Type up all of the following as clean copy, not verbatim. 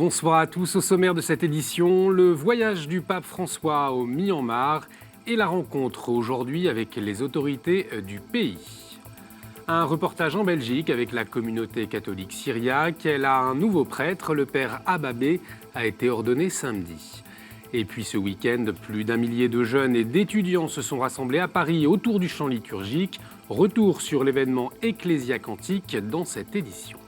Bonsoir à tous. Au sommaire de cette édition, le voyage du pape François au Myanmar et la rencontre aujourd'hui avec les autorités du pays. Un reportage en Belgique avec la communauté catholique syriaque. Elle a un nouveau prêtre, le père Ababé, a été ordonné samedi. Et puis ce week-end, plus d'un millier de jeunes et d'étudiants se sont rassemblés à Paris autour du chant liturgique. Retour sur l'événement ecclésiacantique dans cette édition.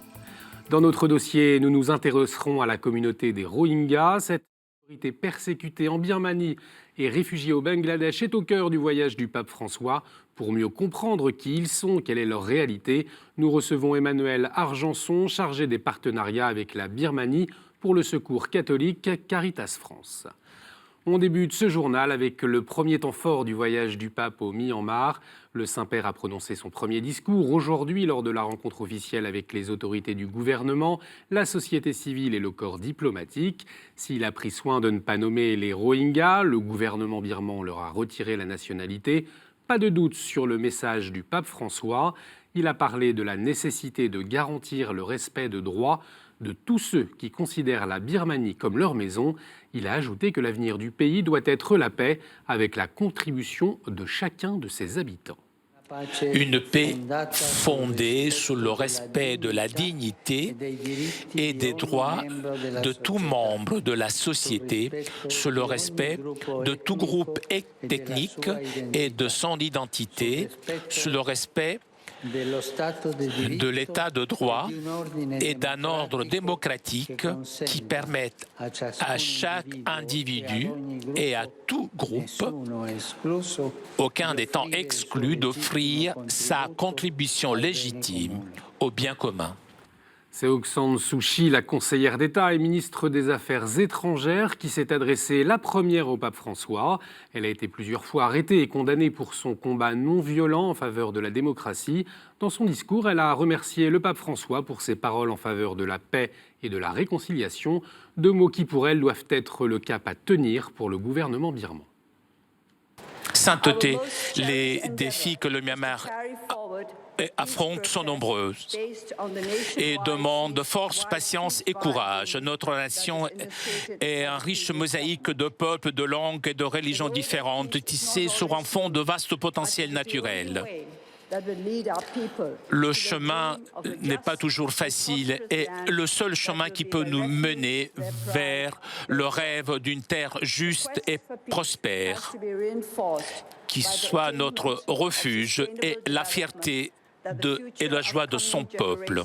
Dans notre dossier, nous nous intéresserons à la communauté des Rohingyas. Cette minorité persécutée en Birmanie et réfugiée au Bangladesh est au cœur du voyage du pape François. Pour mieux comprendre qui ils sont, quelle est leur réalité, nous recevons Emmanuel Argenson, chargé des partenariats avec la Birmanie pour le Secours catholique Caritas France. On débute ce journal avec le premier temps fort du voyage du pape au Myanmar. Le Saint-Père a prononcé son premier discours aujourd'hui lors de la rencontre officielle avec les autorités du gouvernement, la société civile et le corps diplomatique. S'il a pris soin de ne pas nommer les Rohingyas, le gouvernement birman leur a retiré la nationalité. Pas de doute sur le message du pape François. Il a parlé de la nécessité de garantir le respect de droits de tous ceux qui considèrent la Birmanie comme leur maison. Il a ajouté que l'avenir du pays doit être la paix avec la contribution de chacun de ses habitants. Une paix fondée sur le respect de la dignité et des droits de tout membre de la société, sur le respect de tout groupe ethnique et de son identité, sur le respect de l'état de droit et d'un ordre démocratique qui permette à chaque individu et à tout groupe, aucun n'étant exclu, d'offrir sa contribution légitime au bien commun. C'est Aung San Suu Kyi, la conseillère d'État et ministre des Affaires étrangères, qui s'est adressée la première au pape François. Elle a été plusieurs fois arrêtée et condamnée pour son combat non violent en faveur de la démocratie. Dans son discours, elle a remercié le pape François pour ses paroles en faveur de la paix et de la réconciliation, deux mots qui pour elle doivent être le cap à tenir pour le gouvernement birman. Sainteté, les défis que le Myanmar affronte sont nombreux et demandent force, patience et courage. Notre nation est un riche mosaïque de peuples, de langues et de religions différentes, tissées sur un fond de vastes potentiels naturels. Le chemin n'est pas toujours facile et le seul chemin qui peut nous mener vers le rêve d'une terre juste et prospère, qui soit notre refuge et la fierté et la joie de son peuple.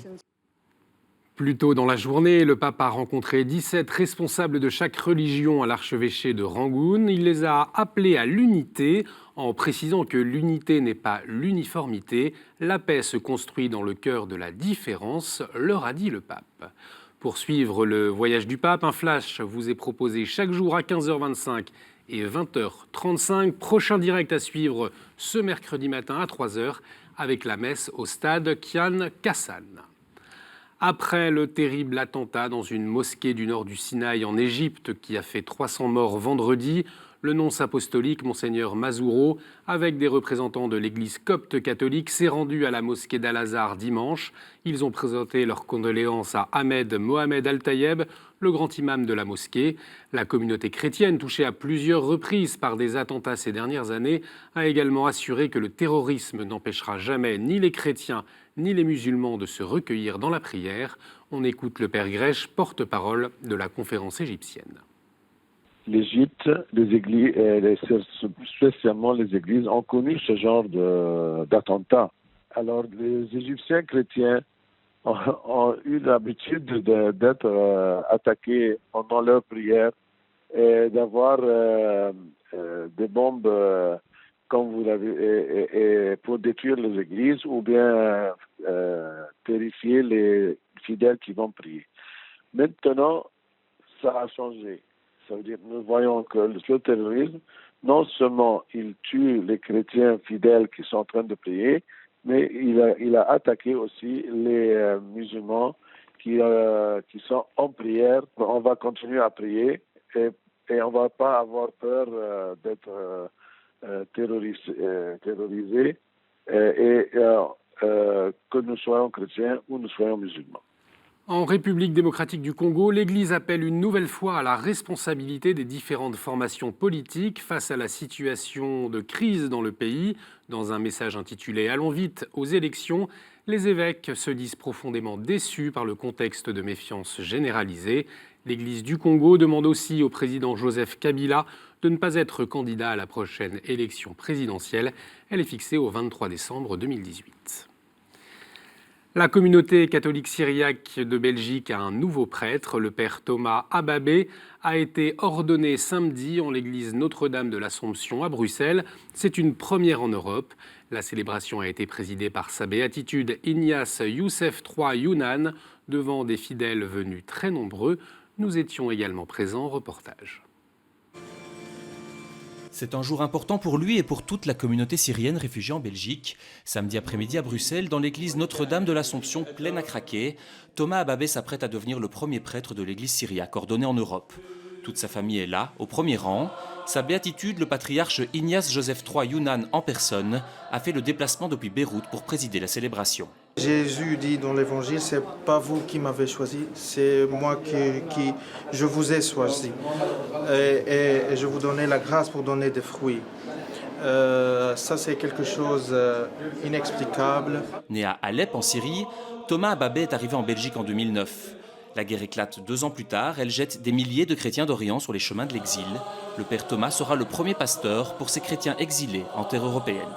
Plus tôt dans la journée, le pape a rencontré 17 responsables de chaque religion à l'archevêché de Rangoon. Il les a appelés à l'unité en précisant que l'unité n'est pas l'uniformité. La paix se construit dans le cœur de la différence, leur a dit le pape. Pour suivre le voyage du pape, un flash vous est proposé chaque jour à 15h25 et 20h35. Prochain direct à suivre ce mercredi matin à 3h avec la messe au stade Kian Kassan. Après le terrible attentat dans une mosquée du nord du Sinaï en Égypte qui a fait 300 morts vendredi, le nonce apostolique, Monseigneur Mazouro, avec des représentants de l'église copte catholique, s'est rendu à la mosquée d'Al-Azhar dimanche. Ils ont présenté leurs condoléances à Ahmed Mohamed Al-Tayeb, le grand imam de la mosquée. La communauté chrétienne, touchée à plusieurs reprises par des attentats ces dernières années, a également assuré que le terrorisme n'empêchera jamais ni les chrétiens ni les musulmans de se recueillir dans la prière. On écoute le père Grech, porte-parole de la conférence égyptienne. L'Égypte, les églises, spécialement les églises, ont connu ce genre d'attentats. Alors, les Égyptiens chrétiens ont eu l'habitude d'être attaqués pendant leur prière et d'avoir des bombes, comme vous l'avez, pour détruire les églises ou bien terrifier les fidèles qui vont prier. Maintenant, ça a changé. Ça veut dire que nous voyons que le terrorisme, non seulement il tue les chrétiens fidèles qui sont en train de prier, mais il a attaqué aussi les musulmans qui sont en prière. On va continuer à prier et on ne va pas avoir peur d'être terrorisés que nous soyons chrétiens ou nous soyons musulmans. En République démocratique du Congo, l'Église appelle une nouvelle fois à la responsabilité des différentes formations politiques face à la situation de crise dans le pays. Dans un message intitulé « Allons vite aux élections », les évêques se disent profondément déçus par le contexte de méfiance généralisée. L'Église du Congo demande aussi au président Joseph Kabila de ne pas être candidat à la prochaine élection présidentielle. Elle est fixée au 23 décembre 2018. La communauté catholique syriaque de Belgique a un nouveau prêtre. Le père Thomas Ababé a été ordonné samedi en l'église Notre-Dame de l'Assomption à Bruxelles. C'est une première en Europe. La célébration a été présidée par sa béatitude Ignace Youssef III Younan devant des fidèles venus très nombreux. Nous étions également présents. Reportage. C'est un jour important pour lui et pour toute la communauté syrienne réfugiée en Belgique. Samedi après-midi à Bruxelles, dans l'église Notre-Dame de l'Assomption pleine à craquer, Thomas Ababé s'apprête à devenir le premier prêtre de l'église syriaque ordonné en Europe. Toute sa famille est là, au premier rang. Sa béatitude, le patriarche Ignace Joseph III Younan en personne, a fait le déplacement depuis Beyrouth pour présider la célébration. Jésus dit dans l'évangile, c'est pas vous qui m'avez choisi, c'est moi qui je vous ai choisi. Et je vous donnais la grâce pour donner des fruits. Ça, c'est quelque chose d'inexplicable. Né à Alep, en Syrie, Thomas Ababé est arrivé en Belgique en 2009. La guerre éclate 2 ans plus tard, elle jette des milliers de chrétiens d'Orient sur les chemins de l'exil. Le père Thomas sera le premier pasteur pour ces chrétiens exilés en terre européenne.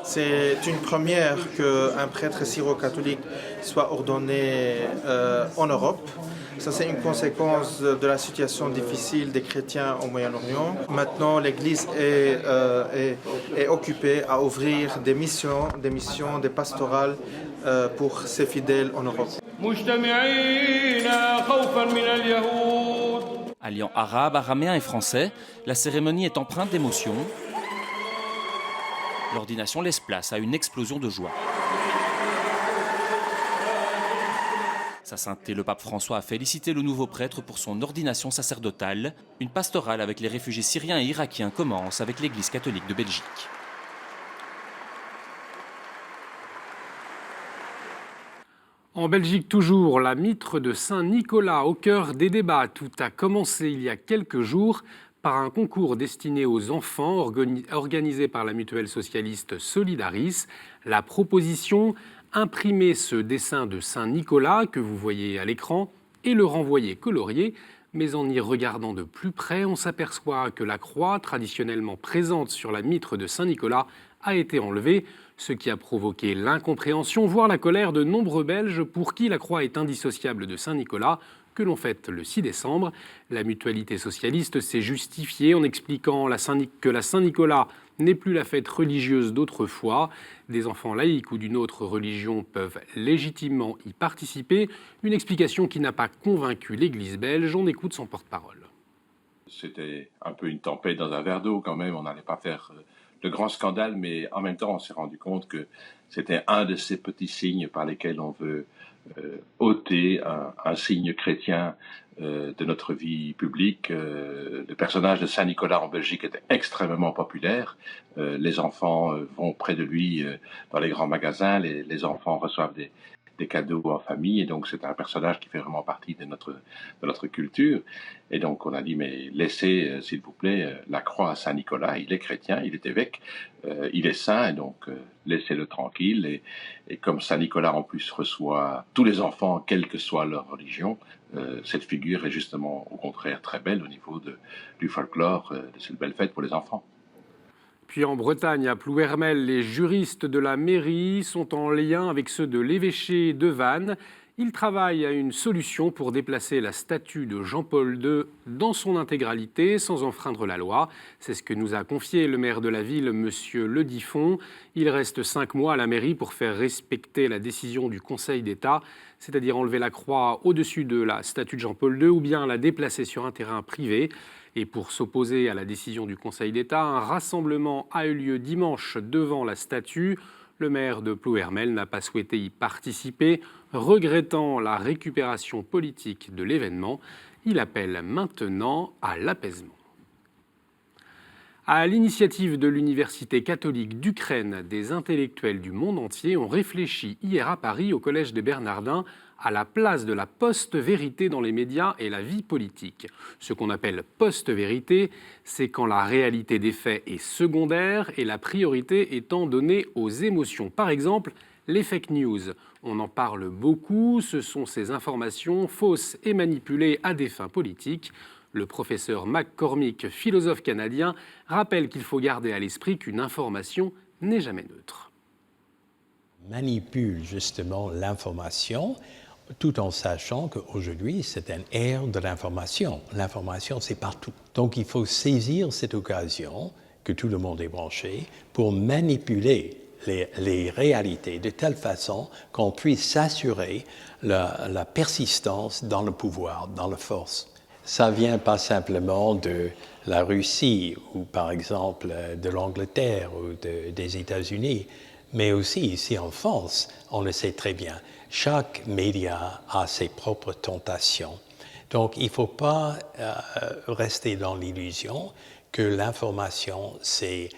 C'est une première qu'un prêtre syro-catholique soit ordonné en Europe. Ça, c'est une conséquence de la situation difficile des chrétiens au Moyen-Orient. Maintenant, l'Église est occupée à ouvrir des missions, des pastorales pour ses fidèles en Europe. Alliant arabe, araméen et français, la cérémonie est empreinte d'émotion. L'ordination laisse place à une explosion de joie. Sa sainteté, le pape François a félicité le nouveau prêtre pour son ordination sacerdotale. Une pastorale avec les réfugiés syriens et irakiens commence avec l'Église catholique de Belgique. En Belgique toujours, la mitre de Saint-Nicolas au cœur des débats. Tout a commencé il y a quelques jours par un concours destiné aux enfants organisé par la mutuelle socialiste Solidaris. La proposition, imprimer ce dessin de Saint-Nicolas que vous voyez à l'écran et le renvoyer colorié. Mais en y regardant de plus près, on s'aperçoit que la croix, traditionnellement présente sur la mitre de Saint-Nicolas, a été enlevée, ce qui a provoqué l'incompréhension, voire la colère de nombreux Belges pour qui la croix est indissociable de Saint-Nicolas, que l'on fête le 6 décembre. La mutualité socialiste s'est justifiée en expliquant que la Saint-Nicolas n'est plus la fête religieuse d'autrefois. Des enfants laïcs ou d'une autre religion peuvent légitimement y participer. Une explication qui n'a pas convaincu l'Église belge. On écoute son porte-parole. C'était un peu une tempête dans un verre d'eau quand même. On n'allait pas faire de grand scandale, mais en même temps, on s'est rendu compte que c'était un de ces petits signes par lesquels on veut ôter un signe chrétien de notre vie publique. Le personnage de Saint-Nicolas en Belgique était extrêmement populaire. Les enfants vont près de lui dans les grands magasins, les enfants reçoivent des cadeaux en famille, et donc c'est un personnage qui fait vraiment partie de notre culture. Et donc on a dit, mais laissez, s'il vous plaît, la croix à Saint-Nicolas. Il est chrétien, il est évêque, il est saint, et donc laissez-le tranquille. Et comme Saint-Nicolas en plus reçoit tous les enfants, quelle que soit leur religion, cette figure est justement au contraire très belle au niveau du folklore de cette belle fête pour les enfants. Puis en Bretagne, à Plouermel, les juristes de la mairie sont en lien avec ceux de l'évêché de Vannes. Ils travaillent à une solution pour déplacer la statue de Jean-Paul II dans son intégralité, sans enfreindre la loi. C'est ce que nous a confié le maire de la ville, M. Le Diffon. Il reste 5 mois à la mairie pour faire respecter la décision du Conseil d'État, c'est-à-dire enlever la croix au-dessus de la statue de Jean-Paul II ou bien la déplacer sur un terrain privé. Et pour s'opposer à la décision du Conseil d'État, un rassemblement a eu lieu dimanche devant la statue. Le maire de Plouermel n'a pas souhaité y participer, regrettant la récupération politique de l'événement. Il appelle maintenant à l'apaisement. À l'initiative de l'Université catholique d'Ukraine, des intellectuels du monde entier ont réfléchi hier à Paris, au Collège des Bernardins, à la place de la post-vérité dans les médias et la vie politique. Ce qu'on appelle post-vérité, c'est quand la réalité des faits est secondaire et la priorité étant donnée aux émotions. Par exemple, les fake news. On en parle beaucoup, ce sont ces informations fausses et manipulées à des fins politiques. Le professeur McCormick, philosophe canadien, rappelle qu'il faut garder à l'esprit qu'une information n'est jamais neutre. Manipule justement l'information tout en sachant qu'aujourd'hui, c'est une ère de l'information. L'information, c'est partout. Donc, il faut saisir cette occasion que tout le monde est branché pour manipuler les réalités de telle façon qu'on puisse s'assurer la persistance dans le pouvoir, dans la force. Ça ne vient pas simplement de la Russie ou, par exemple, de l'Angleterre ou des États-Unis, mais aussi ici en France, on le sait très bien. Chaque média a ses propres tentations. Donc, il ne faut pas rester dans l'illusion que l'information, c'est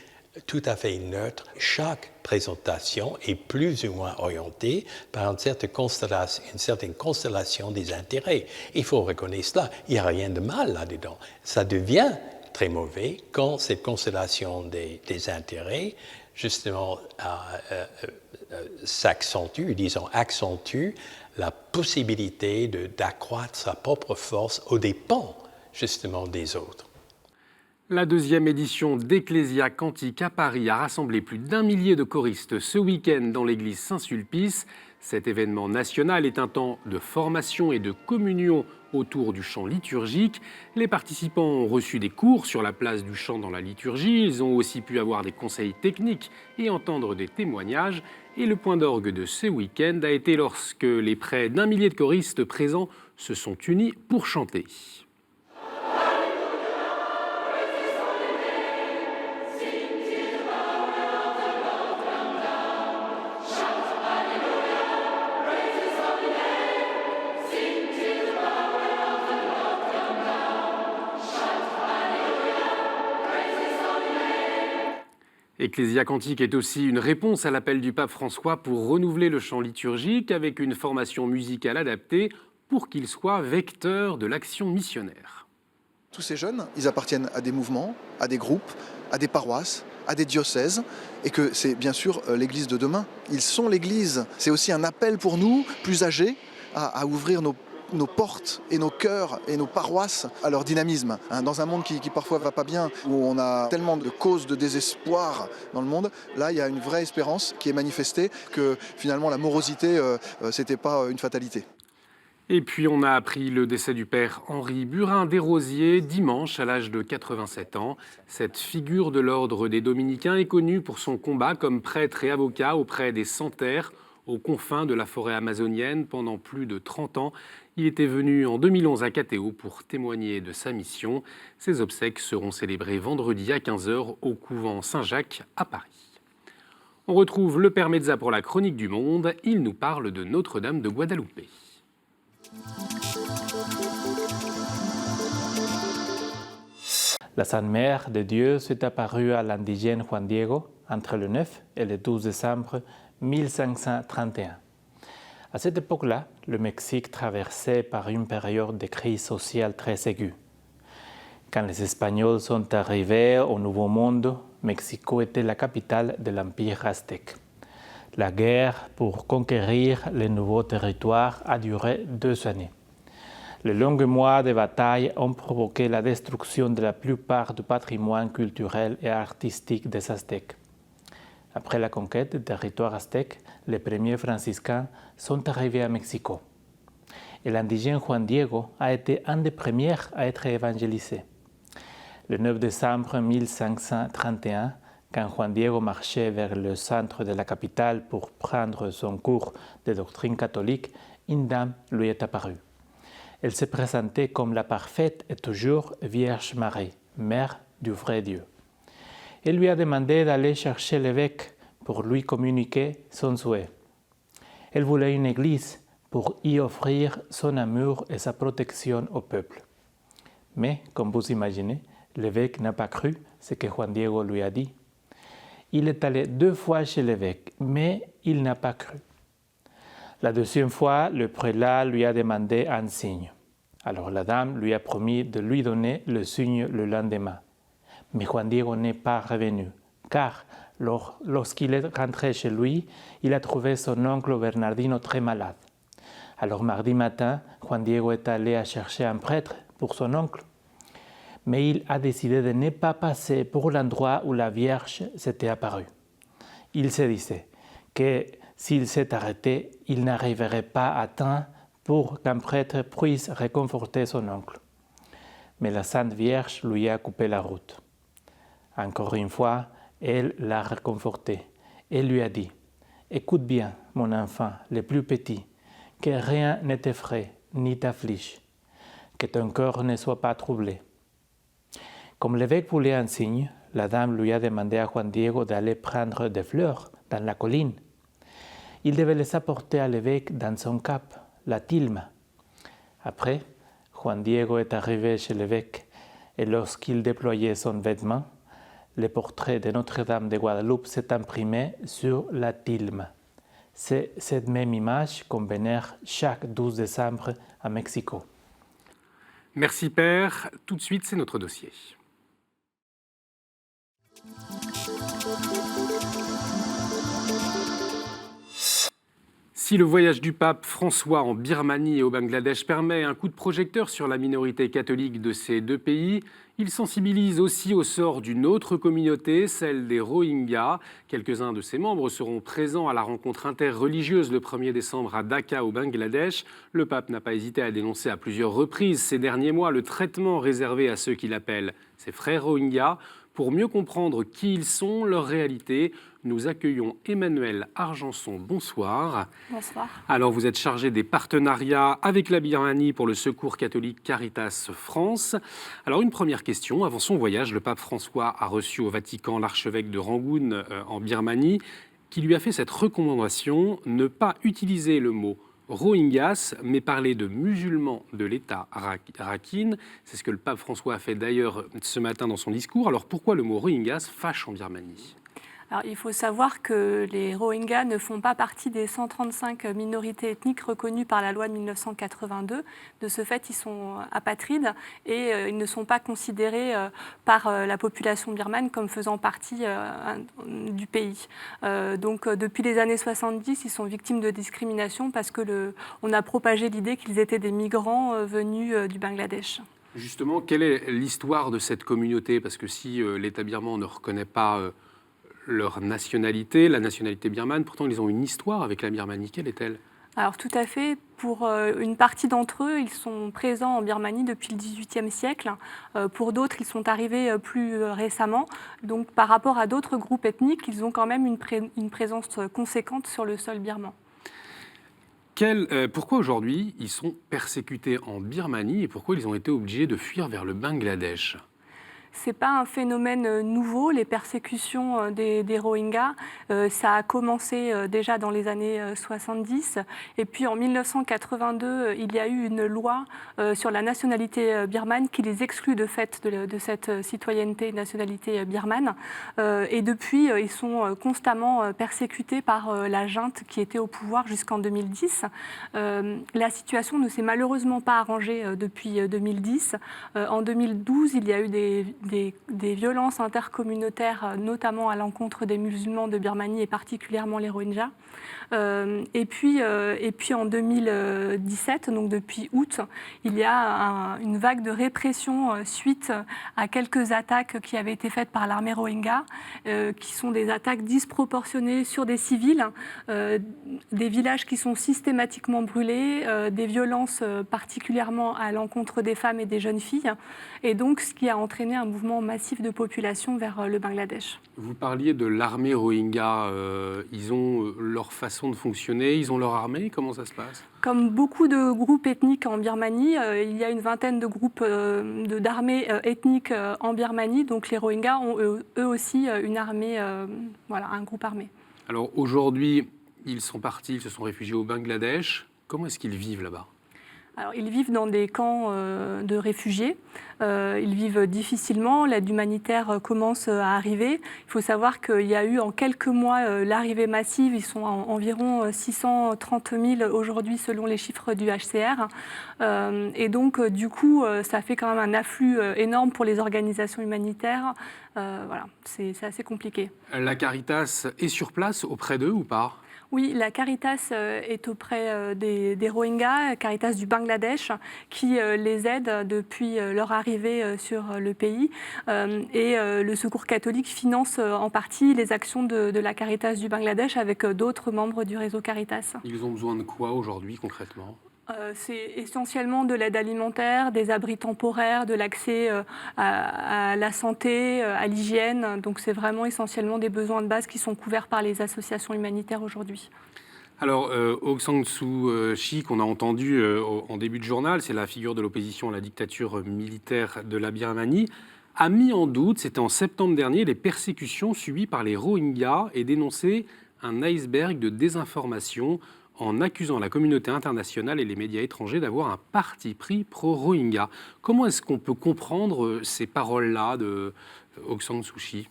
tout à fait neutre. Chaque présentation est plus ou moins orientée par une certaine constellation des intérêts. Il faut reconnaître cela. Il n'y a rien de mal là-dedans. Ça devient très mauvais quand cette constellation des intérêts justement s'accentue, disons accentue la possibilité d'accroître sa propre force aux dépens justement des autres. La deuxième édition d'Ecclesia Cantique à Paris a rassemblé plus d'1 millier de choristes ce week-end dans l'église Saint-Sulpice. Cet événement national est un temps de formation et de communion autour du chant liturgique. Les participants ont reçu des cours sur la place du chant dans la liturgie. Ils ont aussi pu avoir des conseils techniques et entendre des témoignages. Et le point d'orgue de ce week-end a été lorsque les près d'1 millier de choristes présents se sont unis pour chanter. Ecclesia Cantique est aussi une réponse à l'appel du pape François pour renouveler le chant liturgique avec une formation musicale adaptée pour qu'il soit vecteur de l'action missionnaire. Tous ces jeunes, ils appartiennent à des mouvements, à des groupes, à des paroisses, à des diocèses, et que c'est bien sûr l'Église de demain. Ils sont l'Église. C'est aussi un appel pour nous, plus âgés, à ouvrir nos portes et nos cœurs et nos paroisses à leur dynamisme. Dans un monde qui parfois va pas bien, où on a tellement de causes de désespoir dans le monde, là il y a une vraie espérance qui est manifestée, que finalement la morosité, c'était pas une fatalité. Et puis on a appris le décès du père Henri Burin-Desrosiers dimanche à l'âge de 87 ans. Cette figure de l'ordre des Dominicains est connue pour son combat comme prêtre et avocat auprès des sans-terre, aux confins de la forêt amazonienne pendant plus de 30 ans. Il était venu en 2011 à Catéo pour témoigner de sa mission. Ses obsèques seront célébrées vendredi à 15h au couvent Saint-Jacques à Paris. On retrouve le Père Mezza pour la Chronique du Monde. Il nous parle de Notre-Dame de Guadalupe. La Sainte Mère de Dieu s'est apparue à l'indigène Juan Diego entre le 9 et le 12 décembre 1531. À cette époque-là, le Mexique traversait par une période de crise sociale très aiguë. Quand les Espagnols sont arrivés au Nouveau Monde, Mexico était la capitale de l'Empire aztèque. La guerre pour conquérir les nouveaux territoires a duré 2 années. Les longs mois de bataille ont provoqué la destruction de la plupart du patrimoine culturel et artistique des Aztèques. Après la conquête des territoires aztèques, les premiers franciscains sont arrivés à Mexico. Et l'indigène Juan Diego a été un des premiers à être évangélisé. Le 9 décembre 1531, quand Juan Diego marchait vers le centre de la capitale pour prendre son cours de doctrine catholique, une dame lui est apparue. Elle se présentait comme la parfaite et toujours Vierge Marie, mère du vrai Dieu. Elle lui a demandé d'aller chercher l'évêque pour lui communiquer son souhait. Elle voulait une église pour y offrir son amour et sa protection au peuple. Mais, comme vous imaginez, l'évêque n'a pas cru ce que Juan Diego lui a dit. Il est allé 2 fois chez l'évêque, mais il n'a pas cru. La deuxième fois, le prélat lui a demandé un signe. Alors la dame lui a promis de lui donner le signe le lendemain. Mais Juan Diego n'est pas revenu, car lorsqu'il est rentré chez lui, il a trouvé son oncle Bernardino très malade. Alors mardi matin, Juan Diego est allé à chercher un prêtre pour son oncle. Mais il a décidé de ne pas passer pour l'endroit où la Vierge s'était apparue. Il se disait que s'il s'est arrêté, il n'arriverait pas à temps pour qu'un prêtre puisse réconforter son oncle. Mais la Sainte Vierge lui a coupé la route. Encore une fois, elle l'a réconforté. Elle lui a dit « Écoute bien, mon enfant, le plus petit, que rien ne t'effraie ni t'afflige, que ton cœur ne soit pas troublé. » Comme l'évêque voulait un signe, la dame lui a demandé à Juan Diego d'aller prendre des fleurs dans la colline. Il devait les apporter à l'évêque dans son cap, la tilme. Après, Juan Diego est arrivé chez l'évêque et lorsqu'il déployait son vêtement, le portrait de Notre-Dame de Guadeloupe s'est imprimé sur la tilme. C'est cette même image qu'on vénère chaque 12 décembre à Mexico. Merci Père. Tout de suite, c'est notre dossier. Si le voyage du pape François en Birmanie et au Bangladesh permet un coup de projecteur sur la minorité catholique de ces deux pays, il sensibilise aussi au sort d'une autre communauté, celle des Rohingyas. Quelques-uns de ses membres seront présents à la rencontre interreligieuse le 1er décembre à Dhaka au Bangladesh. Le pape n'a pas hésité à dénoncer à plusieurs reprises ces derniers mois le traitement réservé à ceux qu'il appelle ses frères Rohingyas. Pour mieux comprendre qui ils sont, leur réalité, nous accueillons Emmanuelle Argenson. Bonsoir. Bonsoir. Alors, vous êtes chargée des partenariats avec la Birmanie pour le Secours catholique Caritas France. Alors, une première question. Avant son voyage, le pape François a reçu au Vatican l'archevêque de Rangoon en Birmanie, qui lui a fait cette recommandation, ne pas utiliser le mot Rohingyas, mais parler de musulmans de l'État Rakhine. C'est ce que le pape François a fait d'ailleurs ce matin dans son discours. Alors pourquoi le mot Rohingyas fâche en Birmanie ? Alors, il faut savoir que les Rohingyas ne font pas partie des 135 minorités ethniques reconnues par la loi de 1982. De ce fait, ils sont apatrides et ils ne sont pas considérés par la population birmane comme faisant partie du pays. Donc, depuis les années 70, ils sont victimes de discrimination parce que on a propagé l'idée qu'ils étaient des migrants venus du Bangladesh. Justement, quelle est l'histoire de cette communauté ? Parce que si l'État birman ne reconnaît pas leur nationalité, la nationalité birmane, pourtant ils ont une histoire avec la Birmanie. Quelle est-elle ? Alors tout à fait. Pour une partie d'entre eux, ils sont présents en Birmanie depuis le XVIIIe siècle. Pour d'autres, ils sont arrivés plus récemment. Donc par rapport à d'autres groupes ethniques, ils ont quand même une présence conséquente sur le sol birman. Pourquoi aujourd'hui ils sont persécutés en Birmanie et pourquoi ils ont été obligés de fuir vers le Bangladesh ? Ce n'est pas un phénomène nouveau, les persécutions des Rohingyas. Ça a commencé déjà dans les années 70. Et puis en 1982, il y a eu une loi sur la nationalité birmane qui les exclut de fait de cette citoyenneté nationalité birmane. Et depuis, ils sont constamment persécutés par la junte qui était au pouvoir jusqu'en 2010. La situation ne s'est malheureusement pas arrangée depuis 2010. En 2012, il y a eu des violences intercommunautaires, notamment à l'encontre des musulmans de Birmanie et particulièrement les Rohingyas. Et puis en 2017, donc depuis août, il y a une vague de répression suite à quelques attaques qui avaient été faites par l'armée Rohingya, qui sont des attaques disproportionnées sur des civils, des villages qui sont systématiquement brûlés, des violences particulièrement à l'encontre des femmes et des jeunes filles, et donc ce qui a entraîné un mouvement massif de population vers le Bangladesh. Vous parliez de l'armée Rohingya. Ils ont leur façon de fonctionner, ils ont leur armée. Comment ça se passe ? Comme beaucoup de groupes ethniques en Birmanie, il y a une vingtaine de groupes d'armées ethniques en Birmanie. Donc les Rohingyas ont eux aussi une armée, un groupe armé. Alors aujourd'hui, ils sont partis, ils se sont réfugiés au Bangladesh. Comment est-ce qu'ils vivent là-bas ? Alors, ils vivent dans des camps de réfugiés. Ils vivent difficilement. L'aide humanitaire commence à arriver. Il faut savoir qu'il y a eu en quelques mois l'arrivée massive. Ils sont environ 630 000 aujourd'hui selon les chiffres du HCR. Et donc, du coup, ça fait quand même un afflux énorme pour les organisations humanitaires. Voilà, c'est assez compliqué. La Caritas est sur place auprès d'eux ou pas ? Oui, la Caritas est auprès des Rohingyas, Caritas du Bangladesh, qui les aide depuis leur arrivée sur le pays. Et le Secours catholique finance en partie les actions de la Caritas du Bangladesh avec d'autres membres du réseau Caritas. Ils ont besoin de quoi aujourd'hui concrètement ? C'est essentiellement de l'aide alimentaire, des abris temporaires, de l'accès à la santé, à l'hygiène. Donc c'est vraiment essentiellement des besoins de base qui sont couverts par les associations humanitaires aujourd'hui. Alors, Aung San Suu Kyi, qu'on a entendu en début de journal, c'est la figure de l'opposition à la dictature militaire de la Birmanie, a mis en doute, c'était en septembre dernier, les persécutions subies par les Rohingyas et dénoncé un iceberg de désinformation en accusant la communauté internationale et les médias étrangers d'avoir un parti pris pro-Rohingya. Comment est-ce qu'on peut comprendre ces paroles-là de Aung San Suu Kyi ?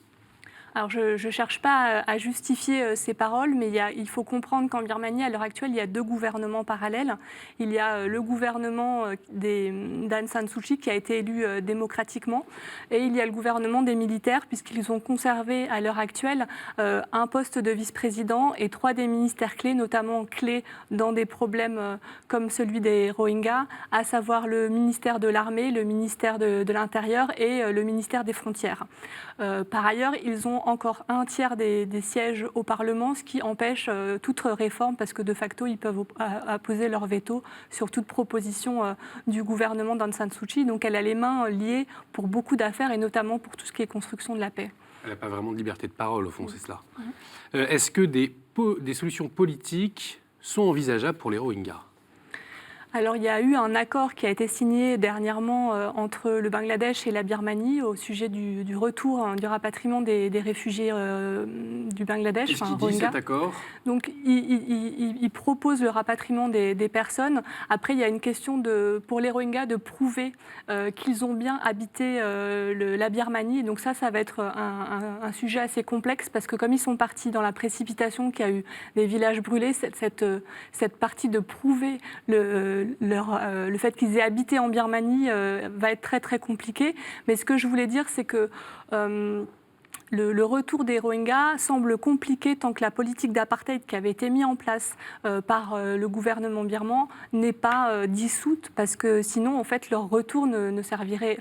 Alors, je ne cherche pas à justifier ces paroles, mais il faut comprendre qu'en Birmanie, à l'heure actuelle, il y a deux gouvernements parallèles. Il y a le gouvernement d'Aung San Suu Kyi qui a été élu démocratiquement, et il y a le gouvernement des militaires, puisqu'ils ont conservé à l'heure actuelle un poste de vice-président et 3 des ministères clés, notamment clés dans des problèmes comme celui des Rohingyas, à savoir le ministère de l'Armée, le ministère de l'Intérieur et le ministère des Frontières. Par ailleurs, ils ont encore un tiers des sièges au Parlement, ce qui empêche toute réforme parce que de facto, ils peuvent apposer leur veto sur toute proposition du gouvernement d'Aung San Suu Kyi. Donc elle a les mains liées pour beaucoup d'affaires et notamment pour tout ce qui est construction de la paix. Elle n'a pas vraiment de liberté de parole, au fond, c'est cela. Est-ce que des solutions politiques sont envisageables pour les Rohingyas ? Alors, il y a eu un accord qui a été signé dernièrement entre le Bangladesh et la Birmanie au sujet du retour, du rapatriement des réfugiés du Bangladesh. Qu'est-ce qu'il dit, cet accord ? Donc, il propose le rapatriement des personnes. Après, il y a une question pour les Rohingyas de prouver qu'ils ont bien habité la Birmanie. Donc ça va être un sujet assez complexe parce que comme ils sont partis dans la précipitation, qu'il y a eu des villages brûlés, cette partie de prouver le fait qu'ils aient habité en Birmanie va être très très compliqué. Mais ce que je voulais dire, c'est que le retour des Rohingyas semble compliqué tant que la politique d'apartheid qui avait été mise en place par le gouvernement birman n'est pas dissoute, parce que sinon, en fait, leur retour ne servirait,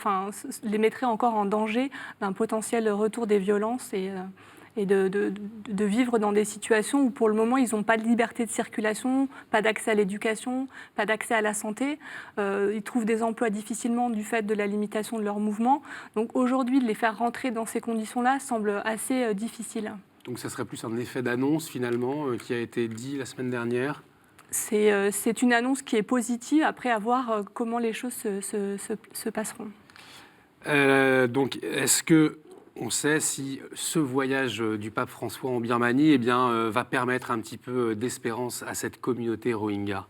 les mettrait encore en danger d'un potentiel retour des violences et de vivre dans des situations où pour le moment ils n'ont pas de liberté de circulation, pas d'accès à l'éducation, pas d'accès à la santé. Ils trouvent des emplois difficilement du fait de la limitation de leurs mouvements. Donc aujourd'hui, de les faire rentrer dans ces conditions-là semble assez difficile. Donc ça serait plus un effet d'annonce finalement qui a été dit la semaine dernière ? C'est une annonce qui est positive, après à voir comment les choses se passeront. Donc est-ce que on sait si ce voyage du pape François en Birmanie va permettre un petit peu d'espérance à cette communauté Rohingya ?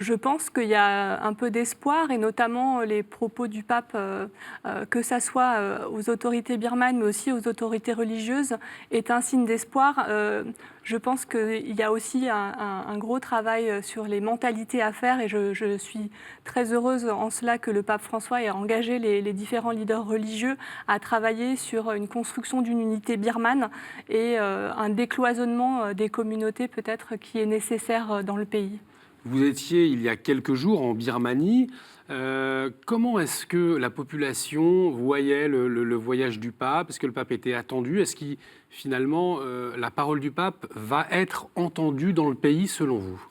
Je pense qu'il y a un peu d'espoir, et notamment les propos du pape, que ça soit aux autorités birmanes, mais aussi aux autorités religieuses, est un signe d'espoir. Je pense qu'il y a aussi un gros travail sur les mentalités à faire, et je suis très heureuse en cela que le pape François ait engagé les différents leaders religieux à travailler sur une construction d'une unité birmane et un décloisonnement des communautés peut-être qui est nécessaire dans le pays. Vous étiez il y a quelques jours en Birmanie. Comment est-ce que la population voyait le voyage du pape ? Est-ce que le pape était attendu ? Est-ce que finalement la parole du pape va être entendue dans le pays selon vous ?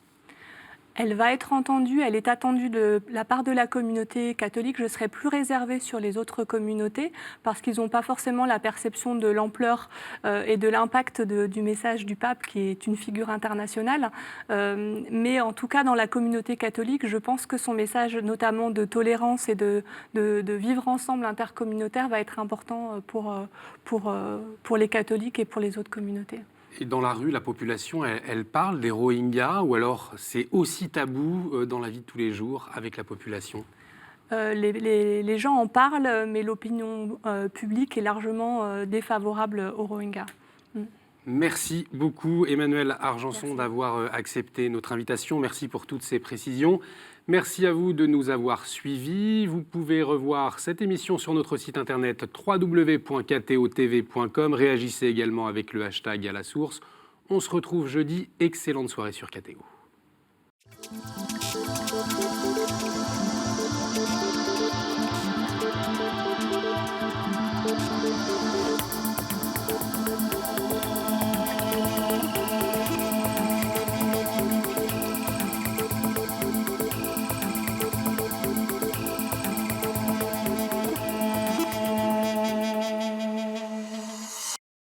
Elle va être entendue, elle est attendue de la part de la communauté catholique. Je serai plus réservée sur les autres communautés parce qu'ils n'ont pas forcément la perception de l'ampleur et de l'impact du message du pape, qui est une figure internationale. Mais en tout cas, dans la communauté catholique, je pense que son message, notamment de tolérance et de vivre ensemble intercommunautaire, va être important pour les catholiques et pour les autres communautés. Et dans la rue, la population, elle parle des Rohingyas ou alors c'est aussi tabou dans la vie de tous les jours avec la population? Les gens en parlent, mais l'opinion publique est largement défavorable aux Rohingyas. Merci beaucoup Emmanuelle Argenson d'avoir accepté notre invitation. Merci pour toutes ces précisions. Merci à vous de nous avoir suivis. Vous pouvez revoir cette émission sur notre site internet www.ktotv.com. Réagissez également avec le hashtag à la source. On se retrouve jeudi. Excellente soirée sur KTO.